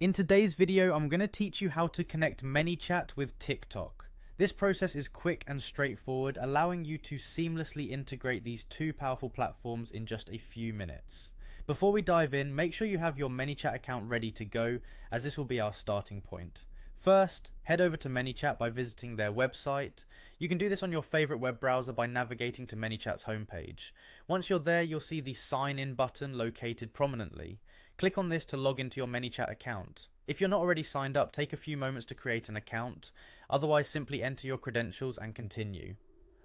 In today's video, I'm going to teach you how to connect Manychat with TikTok. This process is quick and straightforward, allowing you to seamlessly integrate these two powerful platforms in just a few minutes. Before we dive in, make sure you have your Manychat account ready to go, as this will be our starting point. First, head over to Manychat by visiting their website. You can do this on your favorite web browser by navigating to Manychat's homepage. Once you're there, you'll see the sign in button located prominently. Click on this to log into your Manychat account. If you're not already signed up, take a few moments to create an account. Otherwise, simply enter your credentials and continue.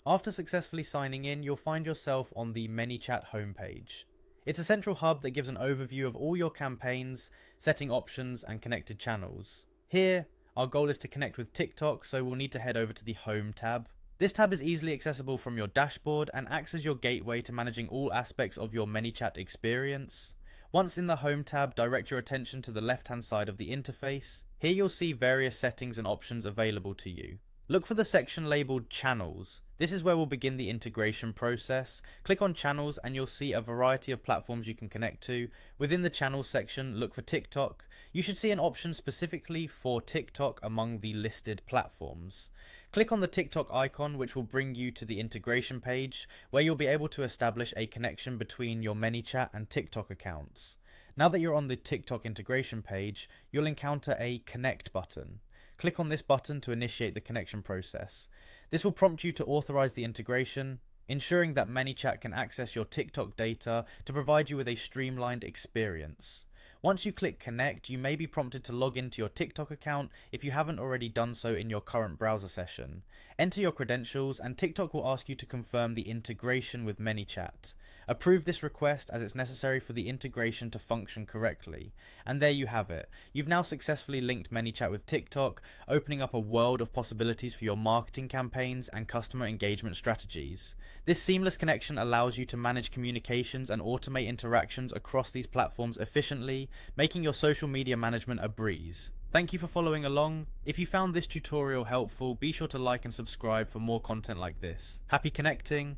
After successfully signing in, you'll find yourself on the Manychat homepage. It's a central hub that gives an overview of all your campaigns, setting options, and connected channels. Here, our goal is to connect with TikTok, so we'll need to head over to the Home tab. This tab is easily accessible from your dashboard and acts as your gateway to managing all aspects of your Manychat experience. Once in the Home tab, direct your attention to the left-hand side of the interface. Here you'll see various settings and options available to you. Look for the section labelled Channels. This is where we'll begin the integration process. Click on Channels and you'll see a variety of platforms you can connect to. Within the Channels section, look for TikTok. You should see an option specifically for TikTok among the listed platforms. Click on the TikTok icon, which will bring you to the integration page, where you'll be able to establish a connection between your Manychat and TikTok accounts. Now that you're on the TikTok integration page, you'll encounter a Connect button. Click on this button to initiate the connection process. This will prompt you to authorize the integration, ensuring that Manychat can access your TikTok data to provide you with a streamlined experience. Once you click connect, you may be prompted to log into your TikTok account if you haven't already done so in your current browser session. Enter your credentials and TikTok will ask you to confirm the integration with Manychat. Approve this request as it's necessary for the integration to function correctly. And there you have it. You've now successfully linked Manychat with TikTok, opening up a world of possibilities for your marketing campaigns and customer engagement strategies. This seamless connection allows you to manage communications and automate interactions across these platforms efficiently, making your social media management a breeze. Thank you for following along. If you found this tutorial helpful, be sure to like and subscribe for more content like this. Happy connecting!